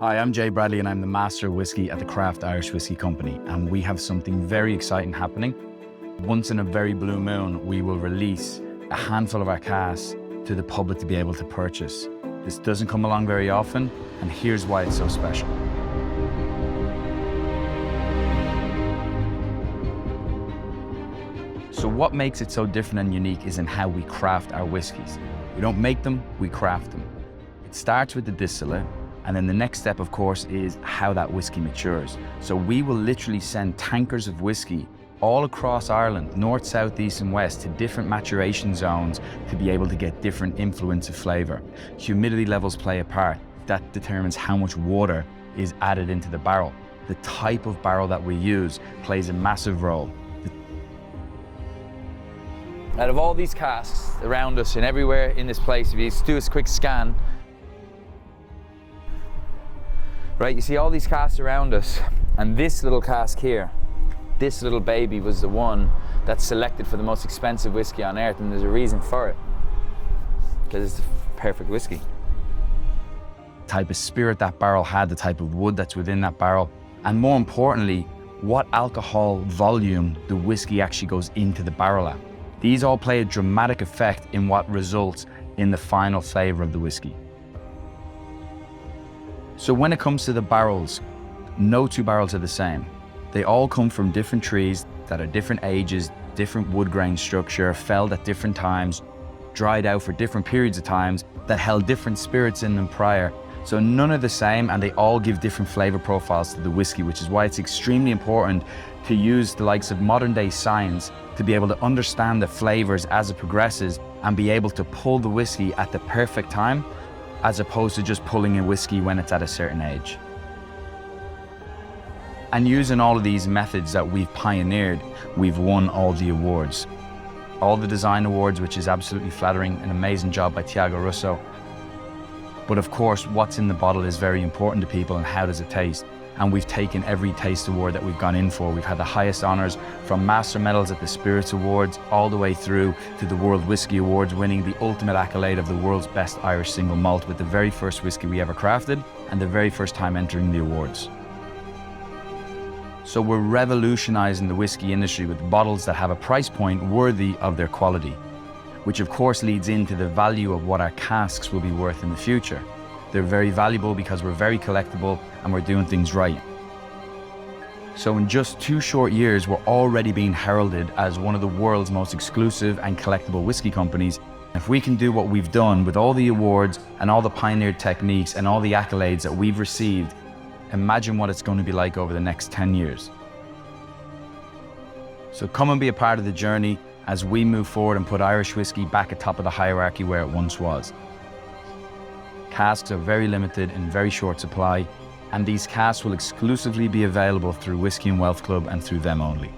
Hi, I'm Jay Bradley and I'm the Master of Whisky at the Craft Irish Whisky Company, and we have something very exciting happening. Once in a very blue moon, we will release a handful of our casks to the public to be able to purchase. This doesn't come along very often, and here's why it's so special. So what makes it so different and unique is in how we craft our whiskies. We don't make them, we craft them. It starts with the distillate, and then the next step, of course, is how that whiskey matures. So we will literally send tankers of whiskey all across Ireland, north, south, east, and west, to different maturation zones to be able to get different influence of flavor. Humidity levels play a part. That determines how much water is added into the barrel. The type of barrel that we use plays a massive role. Out of all these casks around us and everywhere in this place, if you just do a quick scan, right, you see all these casks around us, and this little cask here, this little baby was the one that's selected for the most expensive whiskey on earth, and there's a reason for it, because it's the perfect whiskey. The type of spirit that barrel had, the type of wood that's within that barrel, and more importantly, what alcohol volume the whiskey actually goes into the barrel at. These all play a dramatic effect in what results in the final flavor of the whiskey. So when it comes to the barrels, no two barrels are the same. They all come from different trees that are different ages, different wood grain structure, felled at different times, dried out for different periods of times, that held different spirits in them prior. So none are the same, and they all give different flavor profiles to the whiskey, which is why it's extremely important to use the likes of modern day science to be able to understand the flavors as it progresses and be able to pull the whiskey at the perfect time, as opposed to just pulling a whiskey when it's at a certain age. And using all of these methods that we've pioneered, we've won all the awards. All the design awards, which is absolutely flattering, an amazing job by Tiago Russo. But of course, what's in the bottle is very important to people, and how does it taste? And we've taken every taste award that we've gone in for. We've had the highest honors, from Master Medals at the Spirits Awards all the way through to the World Whisky Awards, winning the ultimate accolade of the world's best Irish single malt with the very first whiskey we ever crafted and the very first time entering the awards. So we're revolutionizing the whiskey industry with bottles that have a price point worthy of their quality, which of course leads into the value of what our casks will be worth in the future. They're very valuable because we're very collectible and we're doing things right. So in just 2 short years, we're already being heralded as one of the world's most exclusive and collectible whiskey companies. If we can do what we've done with all the awards and all the pioneered techniques and all the accolades that we've received, imagine what it's going to be like over the next 10 years. So come and be a part of the journey as we move forward and put Irish whiskey back atop of the hierarchy where it once was. Casks are very limited in very short supply, and these casks will exclusively be available through Whisky and Wealth Club and through them only.